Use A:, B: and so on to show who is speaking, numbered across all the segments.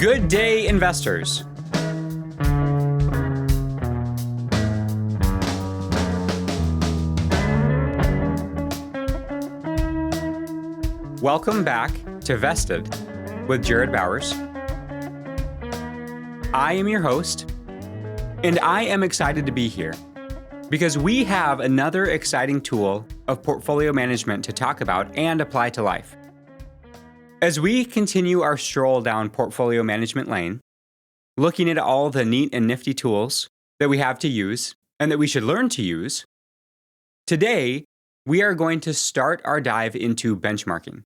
A: Good day, investors. Welcome back to Vested with Jared Bowers. I am your host, and I am excited to be here because we have another exciting tool of portfolio management to talk about and apply to life. As we continue our stroll down portfolio management lane, looking at all the neat and nifty tools that we have to use and that we should learn to use, today we are going to start our dive into benchmarking.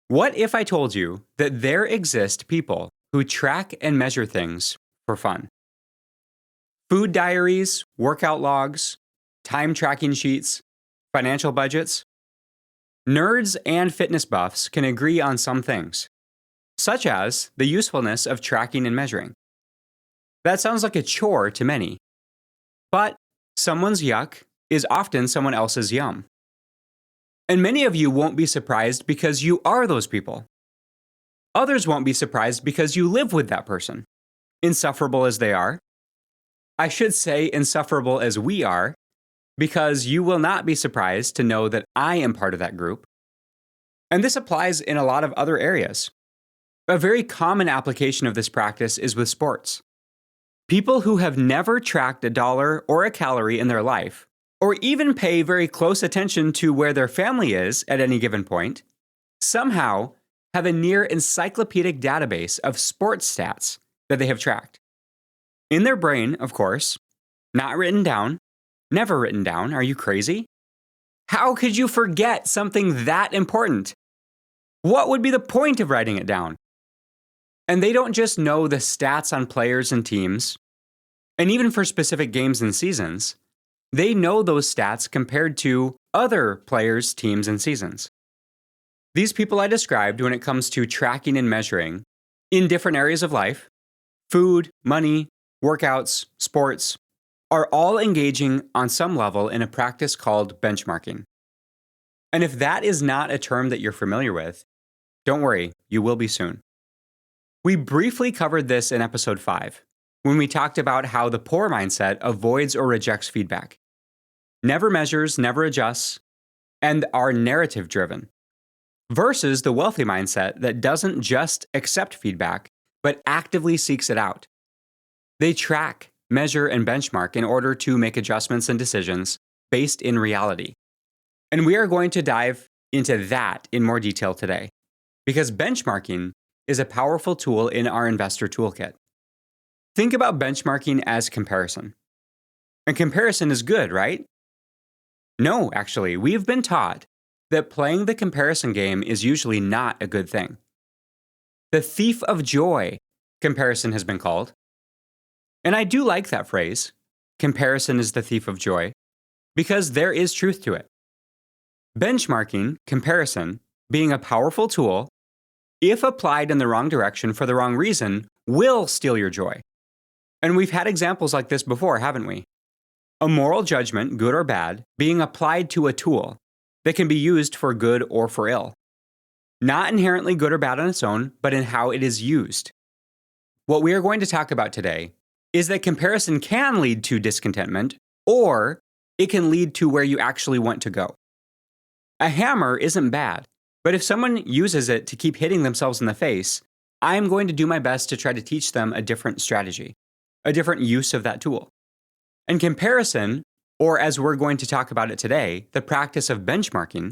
A: What if I told you that there exist people who track and measure things for fun? Food diaries, workout logs, time tracking sheets, financial budgets. Nerds and fitness buffs can agree on some things, such as the usefulness of tracking and measuring. That sounds like a chore to many, but someone's yuck is often someone else's yum. And many of you won't be surprised because you are those people. Others won't be surprised because you live with that person, insufferable as they are. I should say insufferable as we are, because you will not be surprised to know that I am part of that group. And this applies in a lot of other areas. A very common application of this practice is with sports. People who have never tracked a dollar or a calorie in their life, or even pay very close attention to where their family is at any given point, somehow have a near encyclopedic database of sports stats that they have tracked. In their brain, of course, not written down, never written down. Are you crazy? How could you forget something that important? What would be the point of writing it down? And they don't just know the stats on players and teams, and even for specific games and seasons, they know those stats compared to other players, teams, and seasons. These people I described when it comes to tracking and measuring in different areas of life, food, money, workouts, sports, are all engaging on some level in a practice called benchmarking. And if that is not a term that you're familiar with, don't worry, you will be soon. We briefly covered this in episode 5, when we talked about how the poor mindset avoids or rejects feedback, never measures, never adjusts, and are narrative-driven, versus the wealthy mindset that doesn't just accept feedback, but actively seeks it out. They track, measure, and benchmark in order to make adjustments and decisions based in reality. And we are going to dive into that in more detail today, because benchmarking is a powerful tool in our investor toolkit. Think about benchmarking as comparison. And comparison is good, right? No, actually, we've been taught that playing the comparison game is usually not a good thing. The thief of joy, comparison has been called. And I do like that phrase, comparison is the thief of joy, because there is truth to it. Benchmarking, comparison, being a powerful tool, if applied in the wrong direction for the wrong reason, will steal your joy. And we've had examples like this before, haven't we? A moral judgment, good or bad, being applied to a tool that can be used for good or for ill. Not inherently good or bad on its own, but in how it is used. What we are going to talk about today is that comparison can lead to discontentment, or it can lead to where you actually want to go. A hammer isn't bad, but if someone uses it to keep hitting themselves in the face, I'm going to do my best to try to teach them a different strategy, a different use of that tool. And comparison, or as we're going to talk about it today, the practice of benchmarking,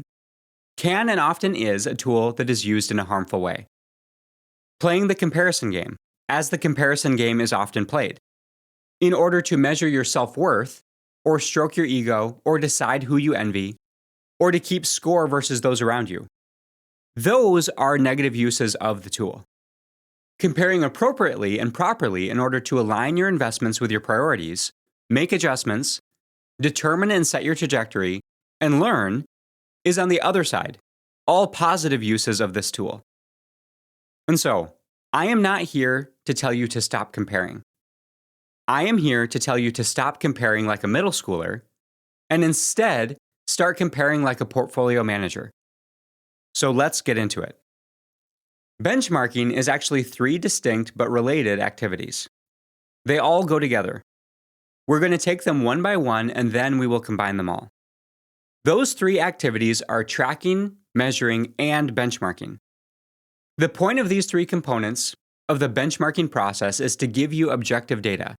A: can and often is a tool that is used in a harmful way. Playing the comparison game, as the comparison game is often played, in order to measure your self-worth, or stroke your ego, or decide who you envy, or to keep score versus those around you. Those are negative uses of the tool. Comparing appropriately and properly in order to align your investments with your priorities, make adjustments, determine and set your trajectory, and learn is on the other side, all positive uses of this tool. And so, I am not here to tell you to stop comparing. I am here to tell you to stop comparing like a middle schooler and instead start comparing like a portfolio manager. So let's get into it. Benchmarking is actually three distinct but related activities. They all go together. We're going to take them one by one and then we will combine them all. Those three activities are tracking, measuring, and benchmarking. The point of these three components of the benchmarking process is to give you objective data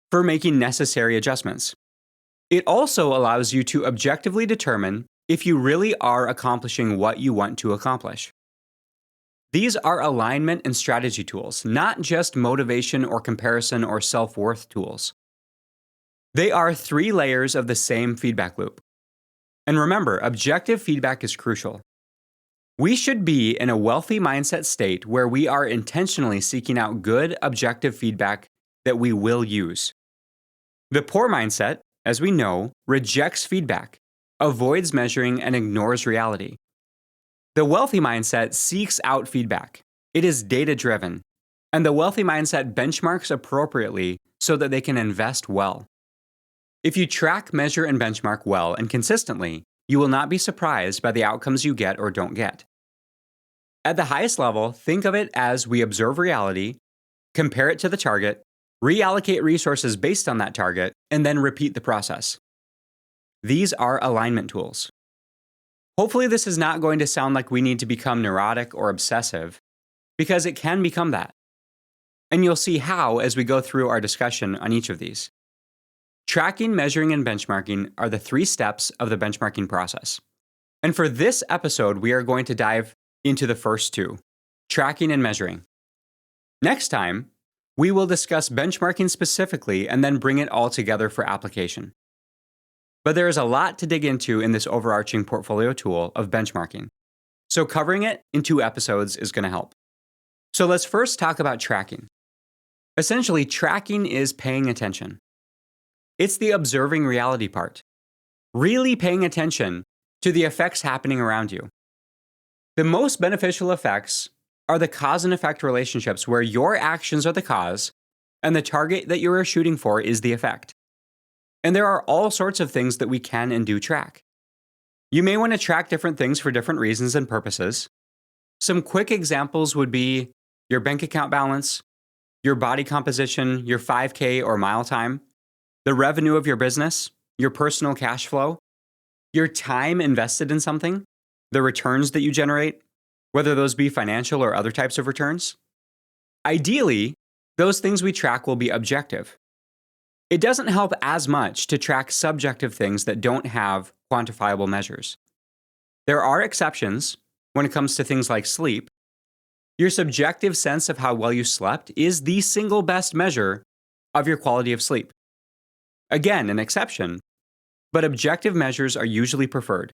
A: for making necessary adjustments. It also allows you to objectively determine if you really are accomplishing what you want to accomplish. These are alignment and strategy tools, not just motivation or comparison or self-worth tools. They are three layers of the same feedback loop. And remember, objective feedback is crucial. We should be in a wealthy mindset state where we are intentionally seeking out good, objective feedback that we will use. The poor mindset, as we know, rejects feedback, avoids measuring, and ignores reality. The wealthy mindset seeks out feedback. It is data-driven, and the wealthy mindset benchmarks appropriately so that they can invest well. If you track, measure, and benchmark well and consistently, you will not be surprised by the outcomes you get or don't get. At the highest level, think of it as we observe reality, compare it to the target, reallocate resources based on that target, and then repeat the process. These are alignment tools. Hopefully, this is not going to sound like we need to become neurotic or obsessive, because it can become that. And you'll see how as we go through our discussion on each of these. Tracking, measuring, and benchmarking are the three steps of the benchmarking process. And for this episode, we are going to dive into the first two, tracking and measuring. Next time, we will discuss benchmarking specifically and then bring it all together for application. But there is a lot to dig into in this overarching portfolio tool of benchmarking. So covering it in 2 episodes is going to help. So let's first talk about tracking. Essentially, tracking is paying attention. It's the observing reality part. Really paying attention to the effects happening around you. The most beneficial effects are the cause and effect relationships where your actions are the cause and the target that you are shooting for is the effect. And there are all sorts of things that we can and do track. You may want to track different things for different reasons and purposes. Some quick examples would be your bank account balance, your body composition, your 5K or mile time, the revenue of your business, your personal cash flow, your time invested in something, the returns that you generate, whether those be financial or other types of returns. Ideally, those things we track will be objective. It doesn't help as much to track subjective things that don't have quantifiable measures. There are exceptions when it comes to things like sleep. Your subjective sense of how well you slept is the single best measure of your quality of sleep. Again, an exception, but objective measures are usually preferred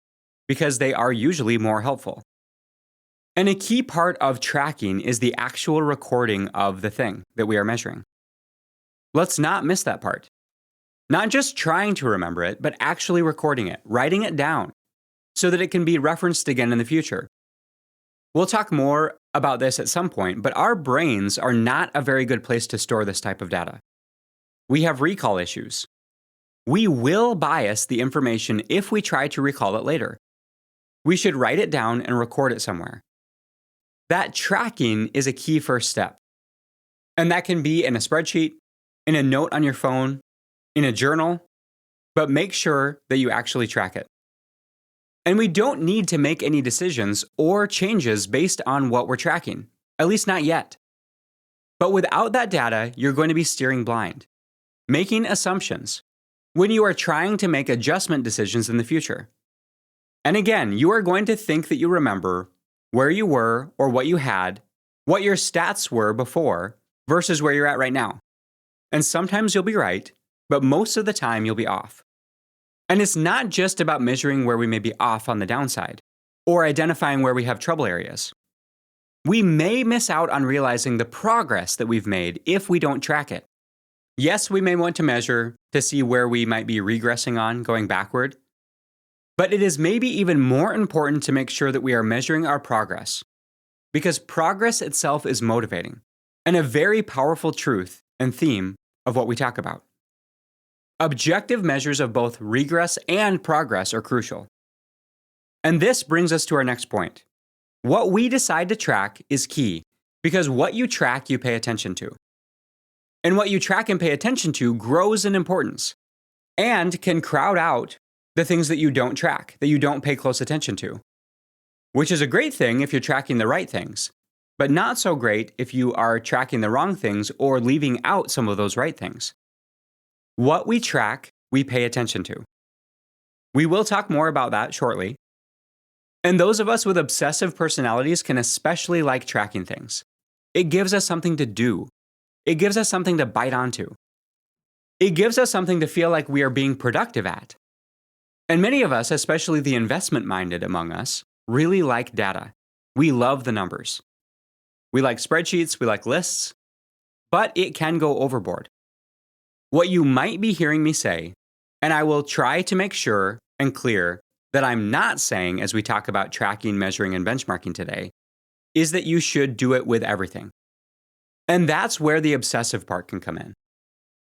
A: because they are usually more helpful. And a key part of tracking is the actual recording of the thing that we are measuring. Let's not miss that part. Not just trying to remember it, but actually recording it, writing it down, so that it can be referenced again in the future. We'll talk more about this at some point, but our brains are not a very good place to store this type of data. We have recall issues. We will bias the information if we try to recall it later. We should write it down and record it somewhere. That tracking is a key first step. And that can be in a spreadsheet, in a note on your phone, in a journal, but make sure that you actually track it. And we don't need to make any decisions or changes based on what we're tracking, at least not yet. But without that data, you're going to be steering blind, making assumptions when you are trying to make adjustment decisions in the future. And again, you are going to think that you remember where you were or what you had, what your stats were before versus where you're at right now. And sometimes you'll be right, but most of the time you'll be off. And it's not just about measuring where we may be off on the downside or identifying where we have trouble areas. We may miss out on realizing the progress that we've made if we don't track it. Yes, we may want to measure to see where we might be regressing on, going backward. But it is maybe even more important to make sure that we are measuring our progress, because progress itself is motivating and a very powerful truth and theme of what we talk about. Objective measures of both regress and progress are crucial. And this brings us to our next point, What we decide to track is key because what you track, you pay attention to. And what you track and pay attention to grows in importance and can crowd out the things that you don't track, that you don't pay close attention to, which is a great thing if you're tracking the right things, but not so great if you are tracking the wrong things or leaving out some of those right things. What we track, we pay attention to. We will talk more about that shortly. And those of us with obsessive personalities can especially like tracking things. It gives us something to do. It gives us something to bite onto. It gives us something to feel like we are being productive at. And many of us, especially the investment-minded among us, really like data. We love the numbers. We like spreadsheets, we like lists, but it can go overboard. What you might be hearing me say, and I will try to make sure and clear that I'm not saying as we talk about tracking, measuring, and benchmarking today, is that you should do it with everything. And that's where the obsessive part can come in.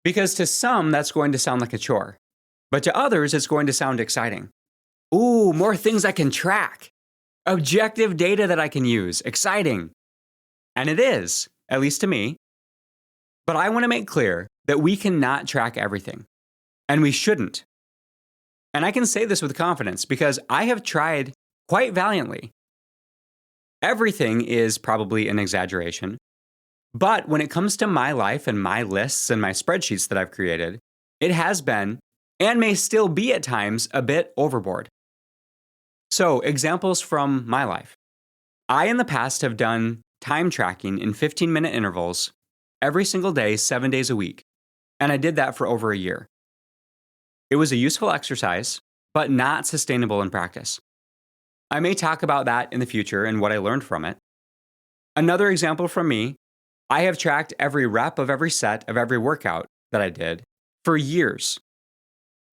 A: Because to some, that's going to sound like a chore. But to others, it's going to sound exciting. Ooh, more things I can track. Objective data that I can use. Exciting. And it is, at least to me. But I want to make clear that we cannot track everything. And we shouldn't. And I can say this with confidence because I have tried quite valiantly. Everything is probably an exaggeration. But when it comes to my life and my lists and my spreadsheets that I've created, it has been, and may still be at times, a bit overboard. So, examples from my life. I, in the past, have done time tracking in 15-minute intervals every single day, 7 days a week. And I did that for over a year. It was a useful exercise, but not sustainable in practice. I may talk about that in the future and what I learned from it. Another example from me, I have tracked every rep of every set of every workout that I did for years.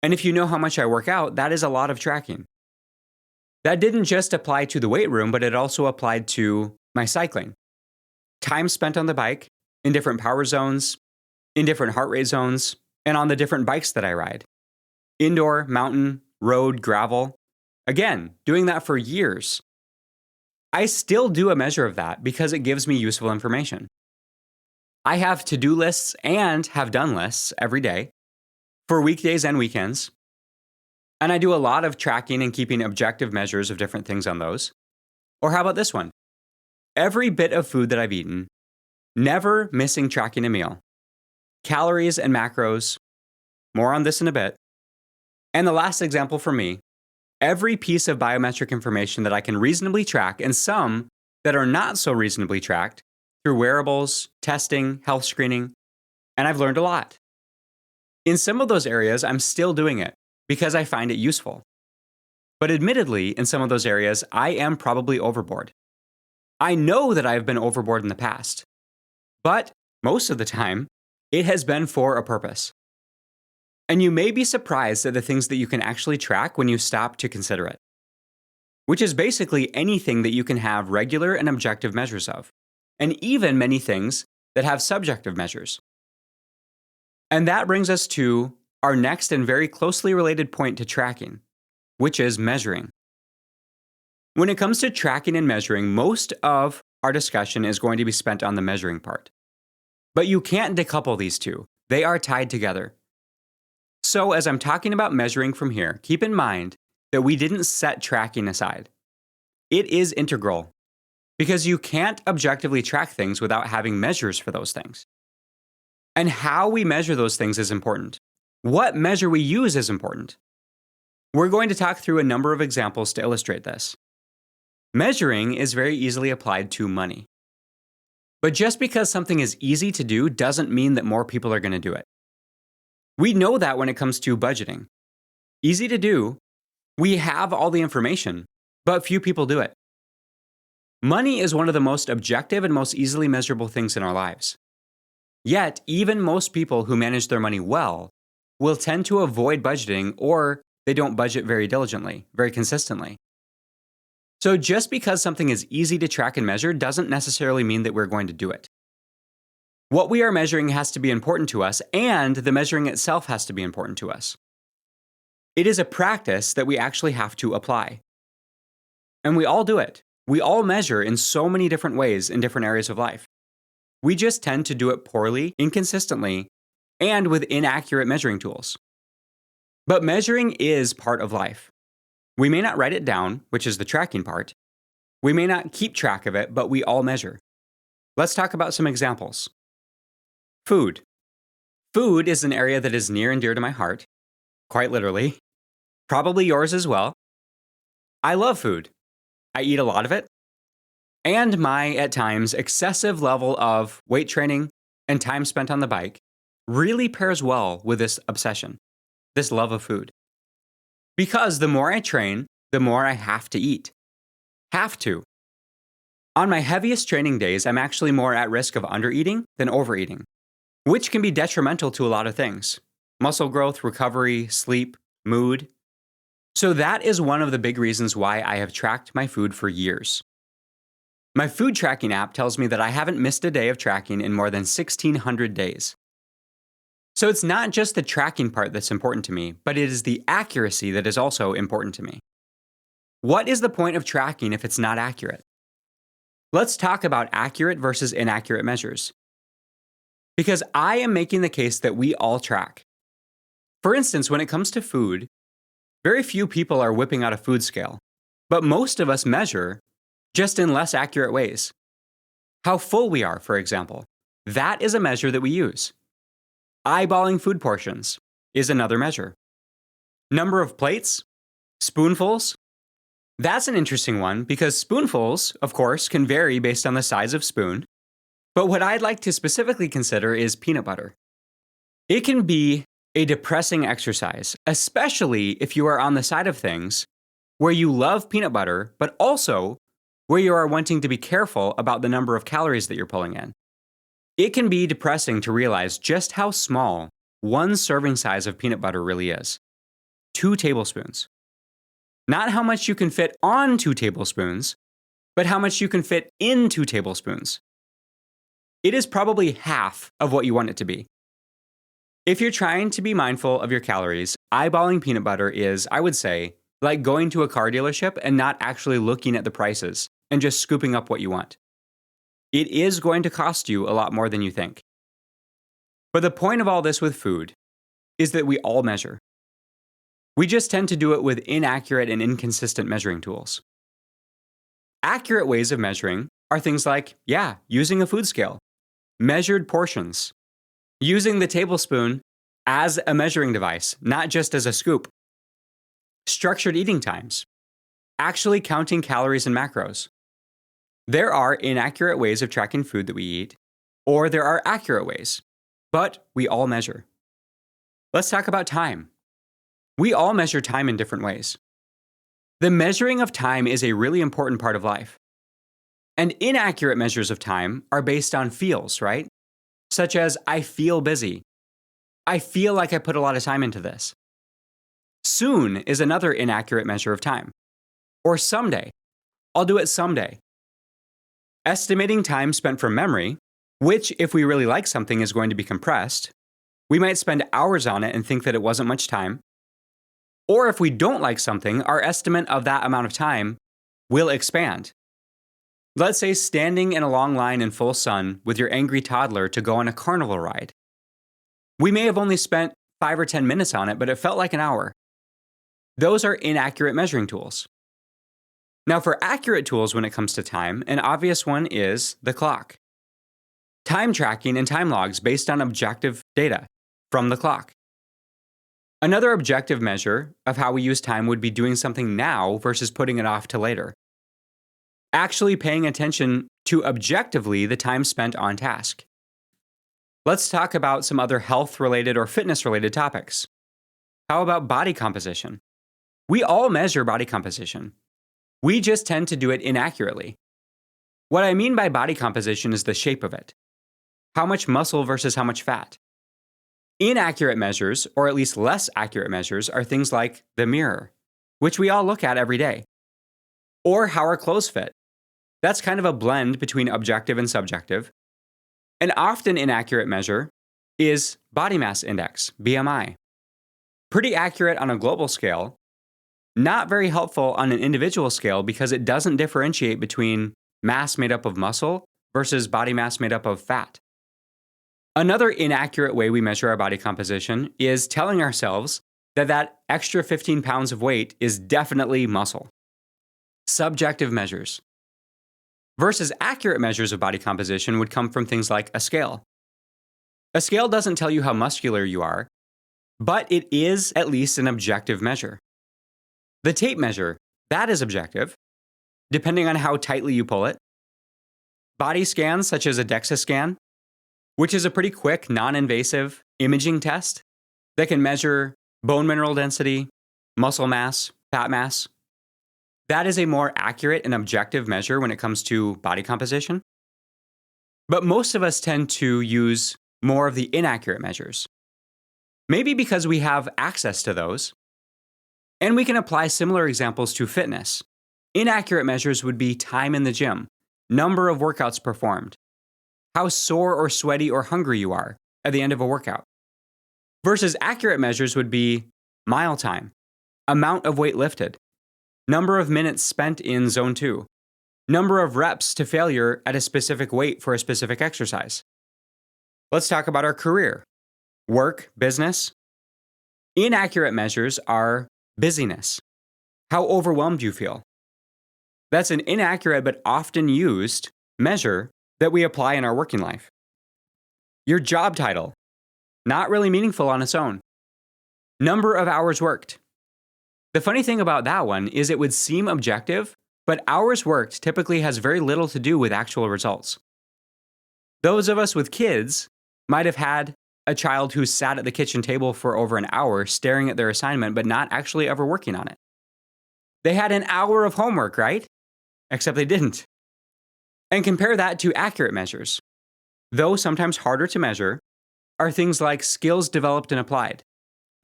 A: And if you know how much I work out, that is a lot of tracking. That didn't just apply to the weight room, but it also applied to my cycling. Time spent on the bike, in different power zones, in different heart rate zones, and on the different bikes that I ride. Indoor, mountain, road, gravel. Again, doing that for years. I still do a measure of that because it gives me useful information. I have to-do lists and have done lists every day for weekdays and weekends. And I do a lot of tracking and keeping objective measures of different things on those. Or how about this one? Every bit of food that I've eaten, never missing tracking a meal. Calories and macros. More on this in a bit. And the last example for me, every piece of biometric information that I can reasonably track and some that are not so reasonably tracked through wearables, testing, health screening, and I've learned a lot. In some of those areas, I'm still doing it because I find it useful. But admittedly, in some of those areas, I am probably overboard. I know that I've been overboard in the past, but most of the time, it has been for a purpose. And you may be surprised at the things that you can actually track when you stop to consider it, which is basically anything that you can have regular and objective measures of, and even many things that have subjective measures. And that brings us to our next and very closely related point to tracking, which is measuring. When it comes to tracking and measuring, most of our discussion is going to be spent on the measuring part. But you can't decouple these two. They are tied together. So as I'm talking about measuring from here, keep in mind that we didn't set tracking aside. It is integral because you can't objectively track things without having measures for those things. And how we measure those things is important. What measure we use is important. We're going to talk through a number of examples to illustrate this. Measuring is very easily applied to money. But just because something is easy to do doesn't mean that more people are going to do it. We know that when it comes to budgeting. Easy to do, we have all the information, but few people do it. Money is one of the most objective and most easily measurable things in our lives. Yet, even most people who manage their money well will tend to avoid budgeting, or they don't budget very diligently, very consistently. So just because something is easy to track and measure doesn't necessarily mean that we're going to do it. What we are measuring has to be important to us, and the measuring itself has to be important to us. It is a practice that we actually have to apply. And we all do it. We all measure in so many different ways in different areas of life. We just tend to do it poorly, inconsistently, and with inaccurate measuring tools. But measuring is part of life. We may not write it down, which is the tracking part. We may not keep track of it, but we all measure. Let's talk about some examples. Food. Food is an area that is near and dear to my heart, quite literally. Probably yours as well. I love food. I eat a lot of it. And my, at times, excessive level of weight training and time spent on the bike really pairs well with this obsession, this love of food. Because the more I train, the more I have to eat. Have to. On my heaviest training days, I'm actually more at risk of undereating than overeating, which can be detrimental to a lot of things: muscle growth, recovery, sleep, mood. So that is one of the big reasons why I have tracked my food for years. My food tracking app tells me that I haven't missed a day of tracking in more than 1,600 days. So it's not just the tracking part that's important to me, but it is the accuracy that is also important to me. What is the point of tracking if it's not accurate? Let's talk about accurate versus inaccurate measures. Because I am making the case that we all track. For instance, when it comes to food, very few people are whipping out a food scale, but most of us measure just in less accurate ways. How full we are, for example, that is a measure that we use. Eyeballing food portions is another measure. Number of plates, spoonfuls. That's an interesting one because spoonfuls, of course, can vary based on the size of spoon. But what I'd like to specifically consider is peanut butter. It can be a depressing exercise, especially if you are on the side of things where you love peanut butter, but also where you are wanting to be careful about the number of calories that you're pulling in. It can be depressing to realize just how small one serving size of peanut butter really is. 2 tablespoons. Not how much you can fit on 2 tablespoons, but how much you can fit in 2 tablespoons. It is probably half of what you want it to be. If you're trying to be mindful of your calories, eyeballing peanut butter is, I would say, like going to a car dealership and not actually looking at the prices and just scooping up what you want. It is going to cost you a lot more than you think. But the point of all this with food is that we all measure. We just tend to do it with inaccurate and inconsistent measuring tools. Accurate ways of measuring are things like, using a food scale, measured portions, using the tablespoon as a measuring device, not just as a scoop, structured eating times, actually counting calories and macros. There are inaccurate ways of tracking food that we eat, or there are accurate ways, but we all measure. Let's talk about time. We all measure time in different ways. The measuring of time is a really important part of life. And inaccurate measures of time are based on feels, right? Such as, I feel busy. I feel like I put a lot of time into this. Soon is another inaccurate measure of time. Or someday. I'll do it someday. Estimating time spent from memory, which if we really like something is going to be compressed, we might spend hours on it and think that it wasn't much time. Or if we don't like something, our estimate of that amount of time will expand. Let's say standing in a long line in full sun with your angry toddler to go on a carnival ride. We may have only spent 5 or 10 minutes on it, but it felt like an hour. Those are inaccurate measuring tools. Now, for accurate tools when it comes to time, an obvious one is the clock. Time tracking and time logs based on objective data from the clock. Another objective measure of how we use time would be doing something now versus putting it off to later. Actually paying attention to objectively the time spent on task. Let's talk about some other health-related or fitness-related topics. How about body composition? We all measure body composition. We just tend to do it inaccurately. What I mean by body composition is the shape of it. How much muscle versus how much fat. Inaccurate measures, or at least less accurate measures, are things like the mirror, which we all look at every day. Or how our clothes fit. That's kind of a blend between objective and subjective. An often inaccurate measure is body mass index, BMI. Pretty accurate on a global scale, Not very helpful on an individual scale because it doesn't differentiate between mass made up of muscle versus body mass made up of fat. Another inaccurate way we measure our body composition is telling ourselves that that extra 15 pounds of weight is definitely muscle. Subjective measures. Versus accurate measures of body composition would come from things like a scale. A scale doesn't tell you how muscular you are, but it is at least an objective measure. The tape measure, that is objective, depending on how tightly you pull it. Body scans, such as a DEXA scan, which is a pretty quick, non-invasive imaging test that can measure bone mineral density, muscle mass, fat mass. That is a more accurate and objective measure when it comes to body composition. But most of us tend to use more of the inaccurate measures. Maybe because we have access to those. And we can apply similar examples to fitness. Inaccurate measures would be time in the gym, number of workouts performed, how sore or sweaty or hungry you are at the end of a workout. Versus accurate measures would be mile time, amount of weight lifted, number of minutes spent in zone 2, number of reps to failure at a specific weight for a specific exercise. Let's talk about our career, work, business. Inaccurate measures are busyness, how overwhelmed you feel. That's an inaccurate but often used measure that we apply in our working life. Your job title, not really meaningful on its own. Number of hours worked. The funny thing about that one is it would seem objective, but hours worked typically has very little to do with actual results. Those of us with kids might have had a child who sat at the kitchen table for over an hour staring at their assignment but not actually ever working on it. They had an hour of homework, right? Except they didn't. And compare that to accurate measures. Though sometimes harder to measure, are things like skills developed and applied,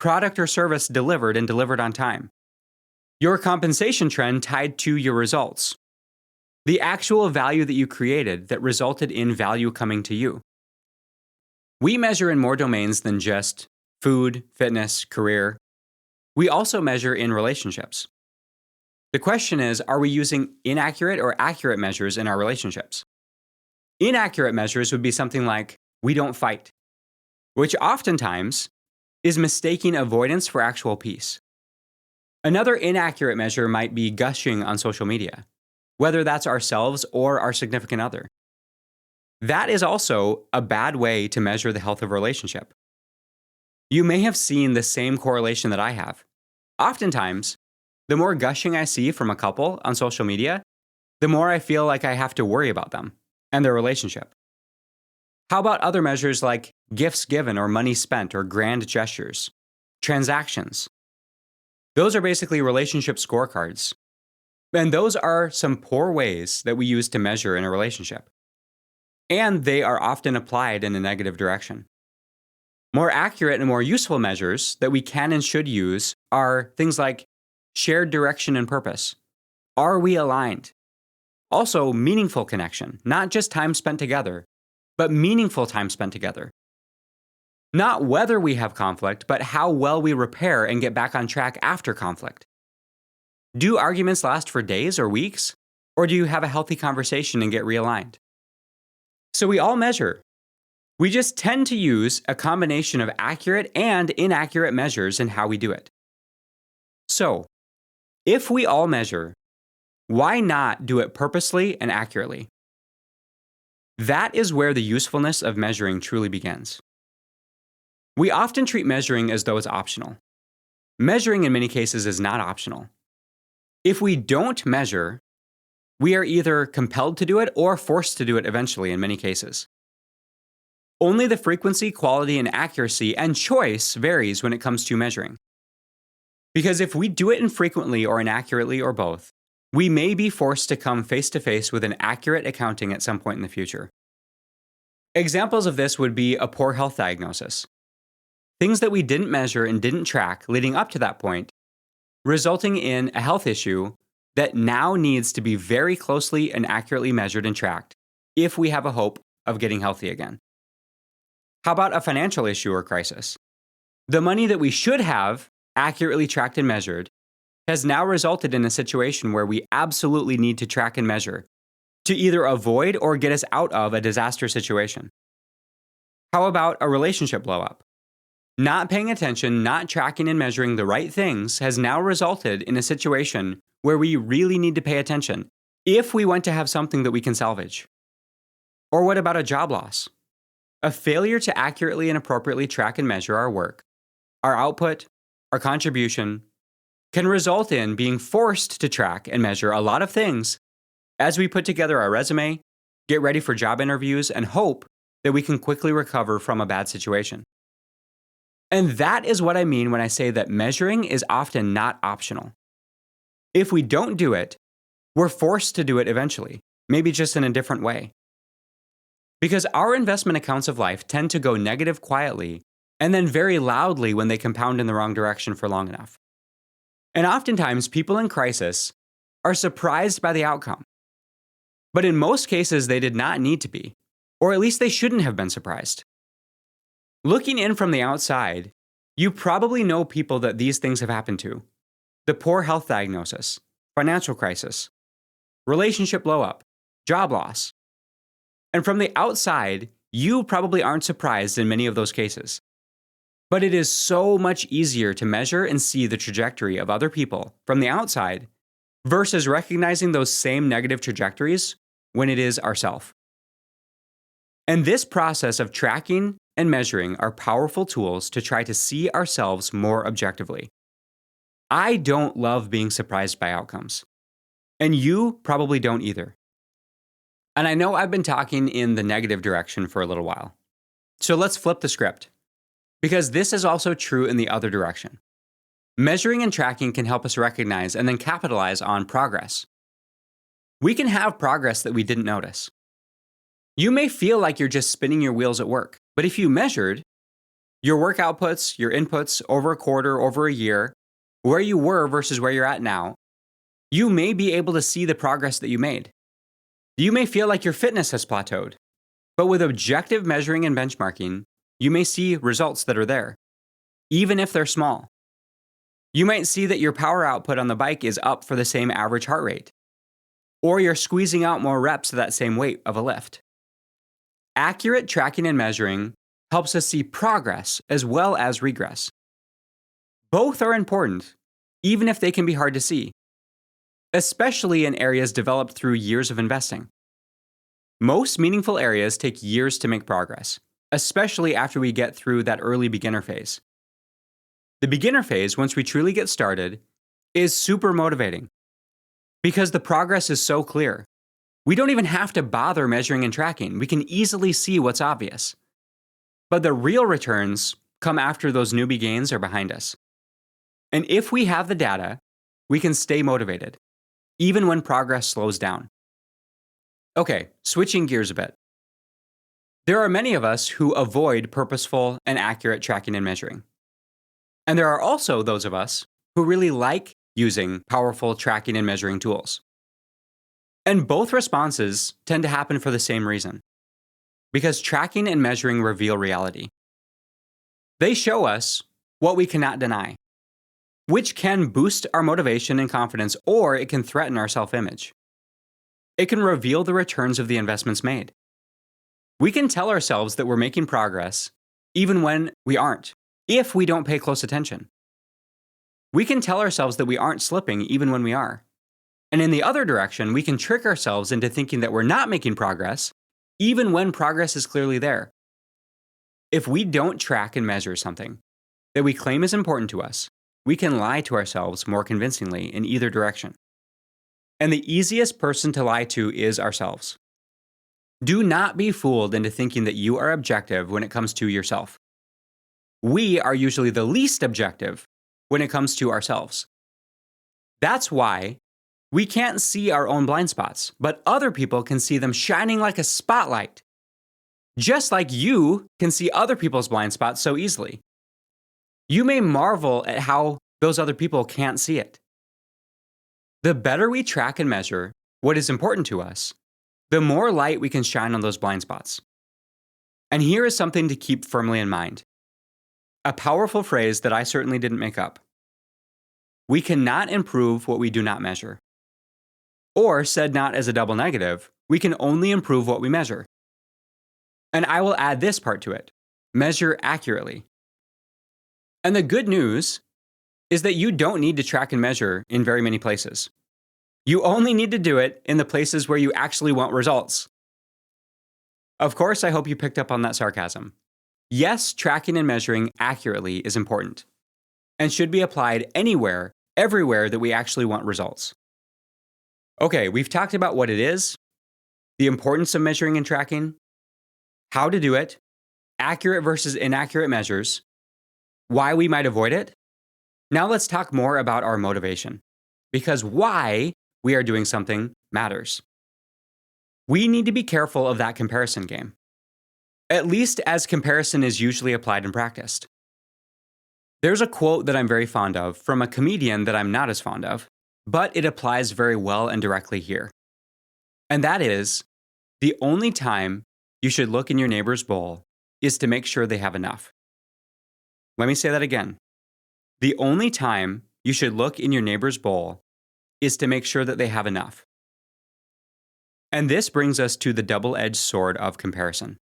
A: product or service delivered and delivered on time, your compensation trend tied to your results, the actual value that you created that resulted in value coming to you. We measure in more domains than just food, fitness, career. We also measure in relationships. The question is, are we using inaccurate or accurate measures in our relationships? Inaccurate measures would be something like, we don't fight, which oftentimes is mistaking avoidance for actual peace. Another inaccurate measure might be gushing on social media, whether that's ourselves or our significant other. That is also a bad way to measure the health of a relationship. You may have seen the same correlation that I have. Oftentimes, the more gushing I see from a couple on social media, the more I feel like I have to worry about them and their relationship. How about other measures like gifts given or money spent or grand gestures, transactions? Those are basically relationship scorecards. And those are some poor ways that we use to measure in a relationship. And they are often applied in a negative direction. More accurate and more useful measures that we can and should use are things like shared direction and purpose. Are we aligned? Also, meaningful connection, not just time spent together, but meaningful time spent together. Not whether we have conflict, but how well we repair and get back on track after conflict. Do arguments last for days or weeks? Or do you have a healthy conversation and get realigned? So we all measure. We just tend to use a combination of accurate and inaccurate measures in how we do it. So, if we all measure, why not do it purposely and accurately? That is where the usefulness of measuring truly begins. We often treat measuring as though it's optional. Measuring in many cases is not optional. If we don't measure, we are either compelled to do it or forced to do it eventually in many cases. Only the frequency, quality, and accuracy and choice varies when it comes to measuring. Because if we do it infrequently or inaccurately or both, we may be forced to come face to face with an accurate accounting at some point in the future. Examples of this would be a poor health diagnosis. Things that we didn't measure and didn't track leading up to that point, resulting in a health issue that now needs to be very closely and accurately measured and tracked if we have a hope of getting healthy again. How about a financial issue or crisis? The money that we should have accurately tracked and measured has now resulted in a situation where we absolutely need to track and measure to either avoid or get us out of a disaster situation. How about a relationship blow-up? Not paying attention, not tracking and measuring the right things has now resulted in a situation where we really need to pay attention if we want to have something that we can salvage. Or what about a job loss? A failure to accurately and appropriately track and measure our work, our output, our contribution, can result in being forced to track and measure a lot of things as we put together our resume, get ready for job interviews, and hope that we can quickly recover from a bad situation. And that is what I mean when I say that measuring is often not optional. If we don't do it, we're forced to do it eventually, maybe just in a different way. Because our investment accounts of life tend to go negative quietly and then very loudly when they compound in the wrong direction for long enough. And oftentimes, people in crisis are surprised by the outcome. But in most cases, they did not need to be, or at least they shouldn't have been surprised. Looking in from the outside, you probably know people that these things have happened to. The poor health diagnosis, financial crisis, relationship blow-up, job loss. And from the outside, you probably aren't surprised in many of those cases. But it is so much easier to measure and see the trajectory of other people from the outside versus recognizing those same negative trajectories when it is ourself. And this process of tracking and measuring are powerful tools to try to see ourselves more objectively. I don't love being surprised by outcomes. And you probably don't either. And I know I've been talking in the negative direction for a little while. So let's flip the script. Because this is also true in the other direction. Measuring and tracking can help us recognize and then capitalize on progress. We can have progress that we didn't notice. You may feel like you're just spinning your wheels at work, but if you measured your work outputs, your inputs over a quarter, over a year, where you were versus where you're at now, you may be able to see the progress that you made. You may feel like your fitness has plateaued, but with objective measuring and benchmarking, you may see results that are there, even if they're small. You might see that your power output on the bike is up for the same average heart rate, or you're squeezing out more reps of that same weight of a lift. Accurate tracking and measuring helps us see progress as well as regress. Both are important, even if they can be hard to see, especially in areas developed through years of investing. Most meaningful areas take years to make progress, especially after we get through that early beginner phase. The beginner phase, once we truly get started, is super motivating because the progress is so clear. We don't even have to bother measuring and tracking. We can easily see what's obvious. But the real returns come after those newbie gains are behind us. And if we have the data, we can stay motivated, even when progress slows down. Okay, switching gears a bit. There are many of us who avoid purposeful and accurate tracking and measuring. And there are also those of us who really like using powerful tracking and measuring tools. And both responses tend to happen for the same reason. Because tracking and measuring reveal reality. They show us what we cannot deny, which can boost our motivation and confidence, or it can threaten our self-image. It can reveal the returns of the investments made. We can tell ourselves that we're making progress even when we aren't, if we don't pay close attention. We can tell ourselves that we aren't slipping even when we are. And in the other direction, we can trick ourselves into thinking that we're not making progress, even when progress is clearly there. If we don't track and measure something that we claim is important to us, we can lie to ourselves more convincingly in either direction. And the easiest person to lie to is ourselves. Do not be fooled into thinking that you are objective when it comes to yourself. We are usually the least objective when it comes to ourselves. That's why we can't see our own blind spots, but other people can see them shining like a spotlight. Just like you can see other people's blind spots so easily. You may marvel at how those other people can't see it. The better we track and measure what is important to us, the more light we can shine on those blind spots. And here is something to keep firmly in mind. A powerful phrase that I certainly didn't make up. we cannot improve what we do not measure. Or, said not as a double negative, we can only improve what we measure. And I will add this part to it: measure accurately. And the good news is that you don't need to track and measure in very many places. You only need to do it in the places where you actually want results. Of course, I hope you picked up on that sarcasm. Yes, tracking and measuring accurately is important and should be applied anywhere, everywhere that we actually want results. Okay, we've talked about what it is, the importance of measuring and tracking, how to do it, accurate versus inaccurate measures, why we might avoid it. Now let's talk more about our motivation, because why we are doing something matters. We need to be careful of that comparison game, at least as comparison is usually applied and practiced. There's a quote that I'm very fond of from a comedian that I'm not as fond of, but it applies very well and directly here. And that is, the only time you should look in your neighbor's bowl is to make sure they have enough. Let me say that again. The only time you should look in your neighbor's bowl is to make sure that they have enough. And this brings us to the double-edged sword of comparison.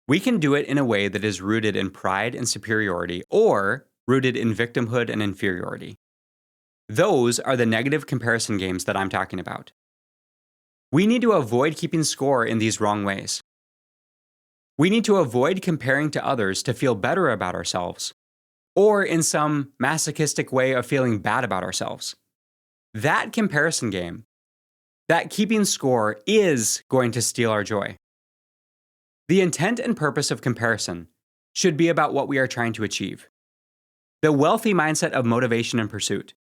A: We can do it in a way that is rooted in pride and superiority, or rooted in victimhood and inferiority. Those are the negative comparison games that I'm talking about. We need to avoid keeping score in these wrong ways. We need to avoid comparing to others to feel better about ourselves, or in some masochistic way of feeling bad about ourselves. That comparison game, that keeping score, is going to steal our joy. The intent and purpose of comparison should be about what we are trying to achieve. The wealthy mindset of motivation and pursuit.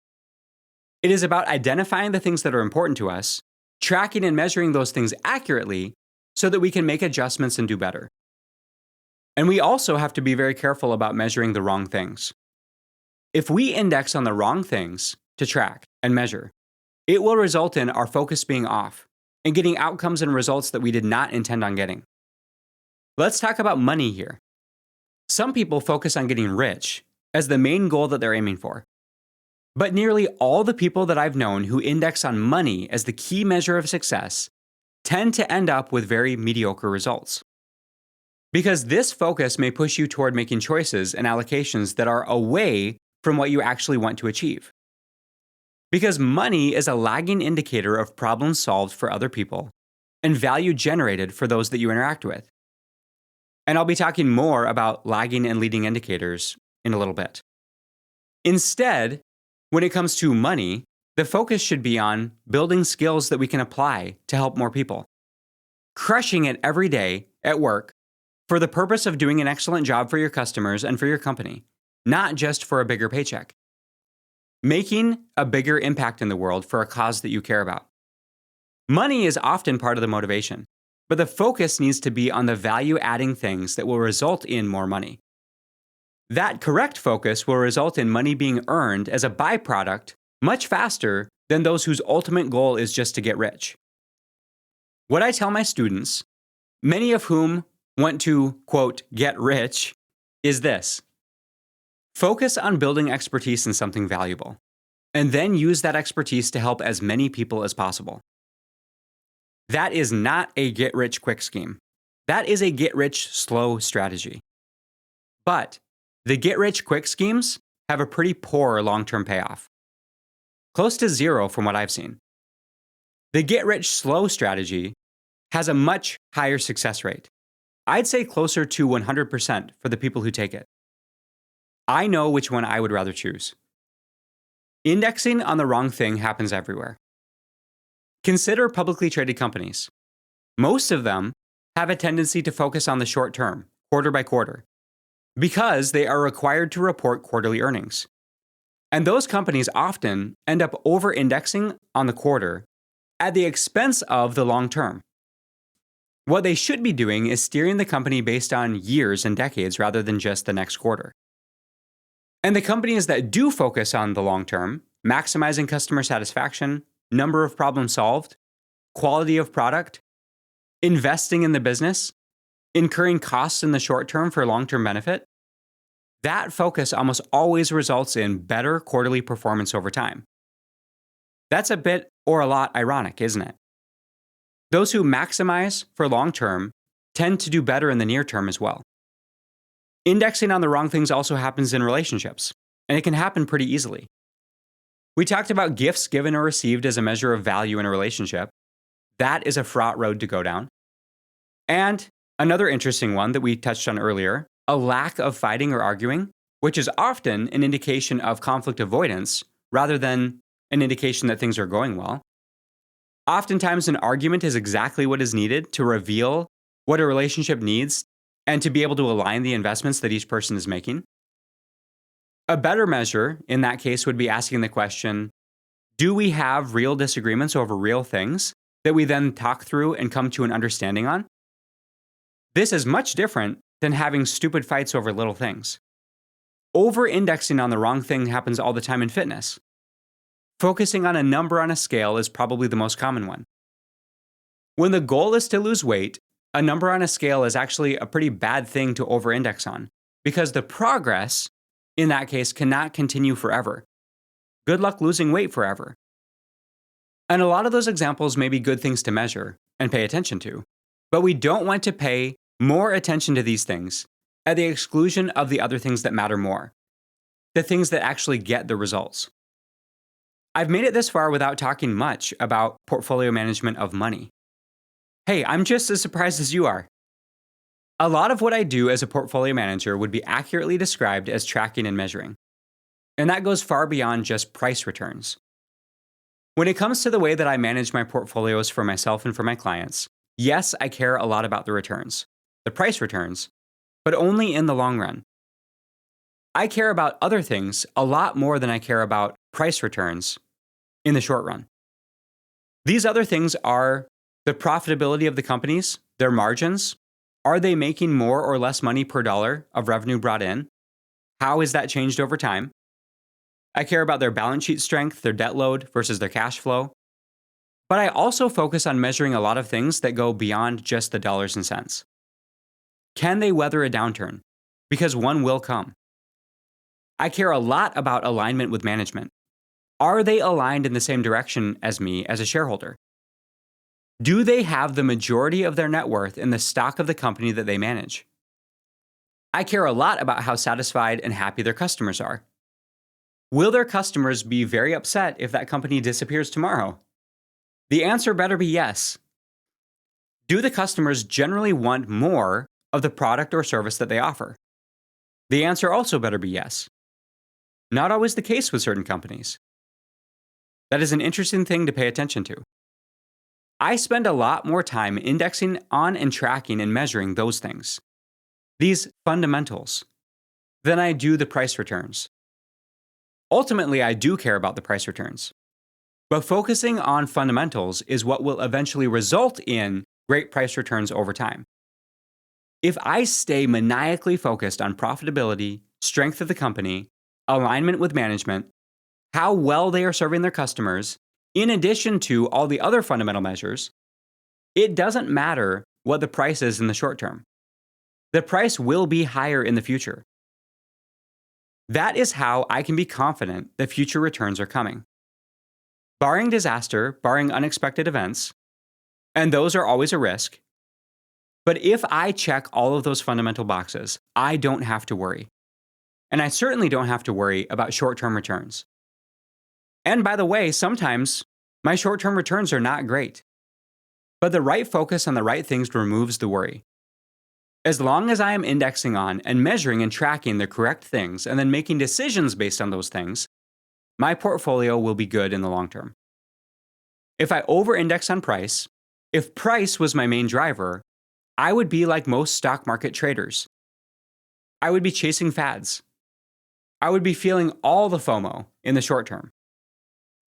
A: It is about identifying the things that are important to us, tracking and measuring those things accurately so that we can make adjustments and do better. And we also have to be very careful about measuring the wrong things. If we index on the wrong things to track and measure, it will result in our focus being off and getting outcomes and results that we did not intend on getting. Let's talk about money here. Some people focus on getting rich as the main goal that they're aiming for. But nearly all the people that I've known who index on money as the key measure of success tend to end up with very mediocre results. Because this focus may push you toward making choices and allocations that are away from what you actually want to achieve. Because money is a lagging indicator of problems solved for other people and value generated for those that you interact with. And I'll be talking more about lagging and leading indicators in a little bit. Instead, when it comes to money, the focus should be on building skills that we can apply to help more people. Crushing it every day at work for the purpose of doing an excellent job for your customers and for your company, not just for a bigger paycheck. Making a bigger impact in the world for a cause that you care about. Money is often part of the motivation, but the focus needs to be on the value-adding things that will result in more money. That correct focus will result in money being earned as a byproduct much faster than those whose ultimate goal is just to get rich. What I tell my students, many of whom want to, quote, get rich, is this: focus on building expertise in something valuable, and then use that expertise to help as many people as possible. That is not a get-rich-quick scheme. That is a get-rich-slow strategy. But the get-rich-quick schemes have a pretty poor long-term payoff. Close to zero from what I've seen. The get-rich-slow strategy has a much higher success rate. I'd say closer to 100% for the people who take it. I know which one I would rather choose. Indexing on the wrong thing happens everywhere. Consider publicly traded companies. Most of them have a tendency to focus on the short term, quarter by quarter, because they are required to report quarterly earnings. And those companies often end up over-indexing on the quarter at the expense of the long term. What they should be doing is steering the company based on years and decades rather than just the next quarter. And the companies that do focus on the long term, maximizing customer satisfaction, number of problems solved, quality of product, investing in the business, incurring costs in the short term for long-term benefit, that focus almost always results in better quarterly performance over time. That's a bit or a lot ironic, isn't it? Those who maximize for long term tend to do better in the near term as well. Indexing on the wrong things also happens in relationships, and it can happen pretty easily. We talked about gifts given or received as a measure of value in a relationship. That is a fraught road to go down. And another interesting one that we touched on earlier, a lack of fighting or arguing, which is often an indication of conflict avoidance rather than an indication that things are going well. Oftentimes, an argument is exactly what is needed to reveal what a relationship needs and to be able to align the investments that each person is making. A better measure in that case would be asking the question, do we have real disagreements over real things that we then talk through and come to an understanding on? This is much different than having stupid fights over little things. Over-indexing on the wrong thing happens all the time in fitness. Focusing on a number on a scale is probably the most common one. When the goal is to lose weight, a number on a scale is actually a pretty bad thing to over-index on, because the progress, in that case, cannot continue forever. Good luck losing weight forever. And a lot of those examples may be good things to measure and pay attention to, but we don't want to pay more attention to these things at the exclusion of the other things that matter more, the things that actually get the results. I've made it this far without talking much about portfolio management of money. Hey, I'm just as surprised as you are. A lot of what I do as a portfolio manager would be accurately described as tracking and measuring. And that goes far beyond just price returns. When it comes to the way that I manage my portfolios for myself and for my clients, yes, I care a lot about the returns, the price returns, but only in the long run. I care about other things a lot more than I care about price returns in the short run. These other things are the profitability of the companies, their margins. Are they making more or less money per dollar of revenue brought in? How has that changed over time? I care about their balance sheet strength, their debt load versus their cash flow. But I also focus on measuring a lot of things that go beyond just the dollars and cents. Can they weather a downturn? Because one will come. I care a lot about alignment with management. Are they aligned in the same direction as me as a shareholder? Do they have the majority of their net worth in the stock of the company that they manage? I care a lot about how satisfied and happy their customers are. Will their customers be very upset if that company disappears tomorrow? The answer better be yes. Do the customers generally want more of the product or service that they offer? The answer also better be yes. Not always the case with certain companies. That is an interesting thing to pay attention to. I spend a lot more time indexing on and tracking and measuring those things, these fundamentals, than I do the price returns. Ultimately, I do care about the price returns, but focusing on fundamentals is what will eventually result in great price returns over time. If I stay maniacally focused on profitability, strength of the company, alignment with management, how well they are serving their customers, in addition to all the other fundamental measures, it doesn't matter what the price is in the short term. The price will be higher in the future. That is how I can be confident that future returns are coming. Barring disaster, barring unexpected events, and those are always a risk, but if I check all of those fundamental boxes, I don't have to worry. And I certainly don't have to worry about short-term returns. And by the way, sometimes my short-term returns are not great. But the right focus on the right things removes the worry. As long as I am indexing on and measuring and tracking the correct things and then making decisions based on those things, my portfolio will be good in the long term. If I over-index on price, if price was my main driver, I would be like most stock market traders. I would be chasing fads. I would be feeling all the FOMO in the short term.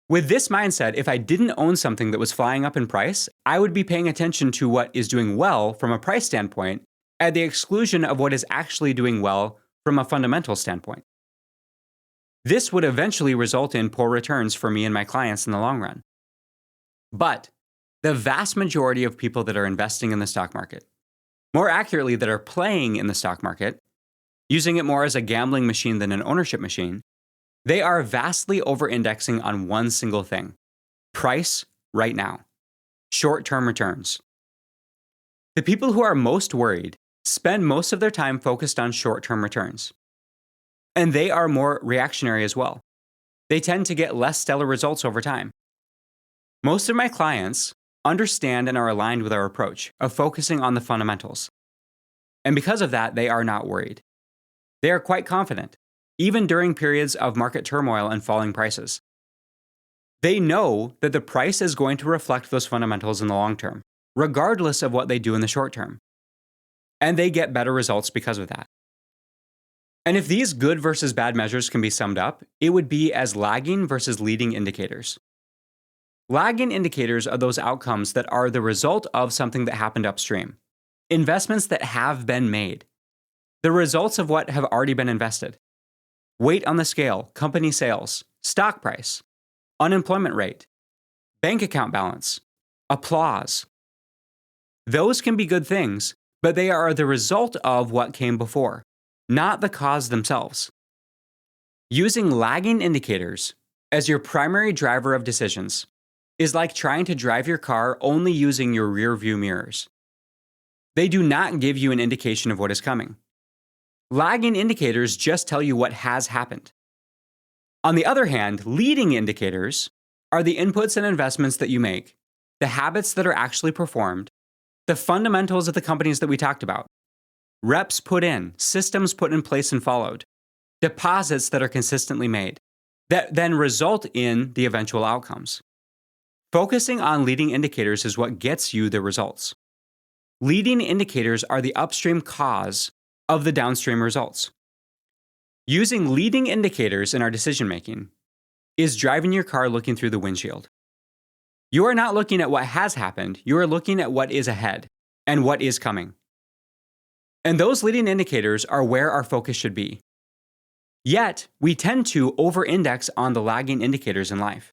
A: With this mindset, if I didn't own something that was flying up in price, I would be paying attention to what is doing well from a price standpoint at the exclusion of what is actually doing well from a fundamental standpoint. This would eventually result in poor returns for me and my clients in the long run. But the vast majority of people that are investing in the stock market, more accurately, that are playing in the stock market, using it more as a gambling machine than an ownership machine, they are vastly over-indexing on one single thing: price right now, short-term returns. The people who are most worried spend most of their time focused on short-term returns. And they are more reactionary as well. They tend to get less stellar results over time. Most of my clients understand and are aligned with our approach of focusing on the fundamentals. And because of that, they are not worried. They are quite confident, even during periods of market turmoil and falling prices. They know that the price is going to reflect those fundamentals in the long term, regardless of what they do in the short term. And they get better results because of that. And if these good versus bad measures can be summed up, it would be as lagging versus leading indicators. Lagging indicators are those outcomes that are the result of something that happened upstream, investments that have been made, the results of what have already been invested. Weight on the scale, company sales, stock price, unemployment rate, bank account balance, applause. Those can be good things, but they are the result of what came before, not the cause themselves. Using lagging indicators as your primary driver of decisions is like trying to drive your car only using your rearview mirrors. They do not give you an indication of what is coming. Lagging indicators just tell you what has happened. On the other hand, leading indicators are the inputs and investments that you make, the habits that are actually performed, the fundamentals of the companies that we talked about, reps put in, systems put in place and followed, deposits that are consistently made, that then result in the eventual outcomes. Focusing on leading indicators is what gets you the results. Leading indicators are the upstream cause of the downstream results. Using leading indicators in our decision making is driving your car looking through the windshield. You are not looking at what has happened, you are looking at what is ahead and what is coming. And those leading indicators are where our focus should be. Yet, we tend to over-index on the lagging indicators in life.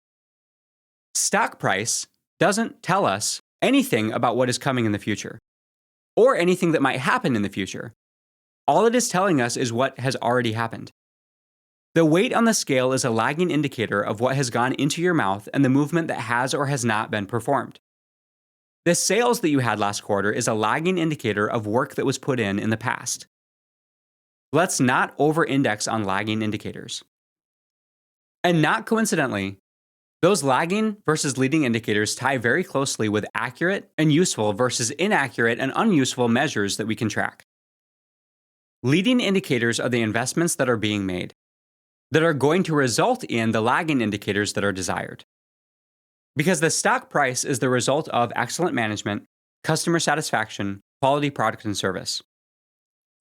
A: Stock price doesn't tell us anything about what is coming in the future, or anything that might happen in the future. All it is telling us is what has already happened. The weight on the scale is a lagging indicator of what has gone into your mouth and the movement that has or has not been performed. The sales that you had last quarter is a lagging indicator of work that was put in the past. Let's not over-index on lagging indicators. And not coincidentally, those lagging versus leading indicators tie very closely with accurate and useful versus inaccurate and unuseful measures that we can track. Leading indicators are the investments that are being made, that are going to result in the lagging indicators that are desired. Because the stock price is the result of excellent management, customer satisfaction, quality product and service.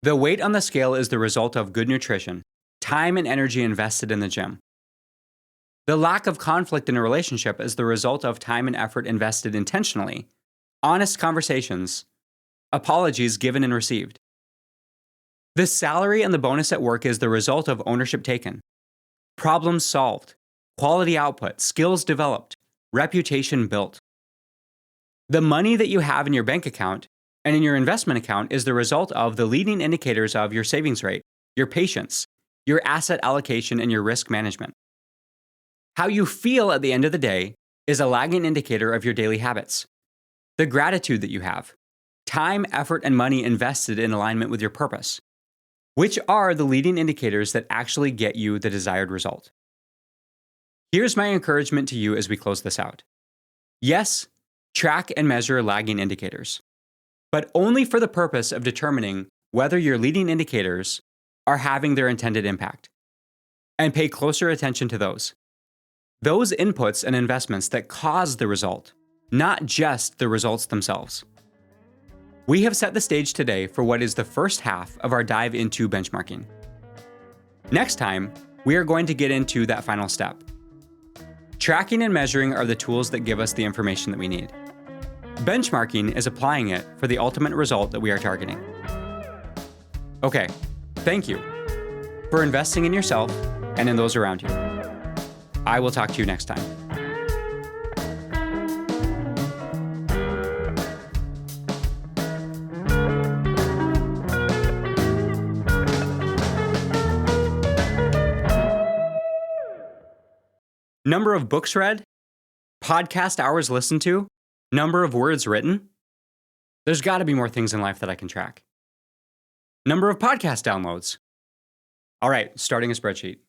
A: The weight on the scale is the result of good nutrition, time and energy invested in the gym. The lack of conflict in a relationship is the result of time and effort invested intentionally, honest conversations, apologies given and received. The salary and the bonus at work is the result of ownership taken, problems solved, quality output, skills developed, reputation built. The money that you have in your bank account and in your investment account is the result of the leading indicators of your savings rate, your patience, your asset allocation, and your risk management. How you feel at the end of the day is a lagging indicator of your daily habits. The gratitude that you have, time, effort, and money invested in alignment with your purpose, which are the leading indicators that actually get you the desired result. Here's my encouragement to you as we close this out. Yes, track and measure lagging indicators, but only for the purpose of determining whether your leading indicators are having their intended impact. And pay closer attention to those. Those inputs and investments that cause the result, not just the results themselves. We have set the stage today for what is the first half of our dive into benchmarking. Next time, we are going to get into that final step. Tracking and measuring are the tools that give us the information that we need. Benchmarking is applying it for the ultimate result that we are targeting. Okay, thank you for investing in yourself and in those around you. I will talk to you next time. Number of books read, podcast hours listened to, number of words written. There's got to be more things in life that I can track. Number of podcast downloads. All right, starting a spreadsheet.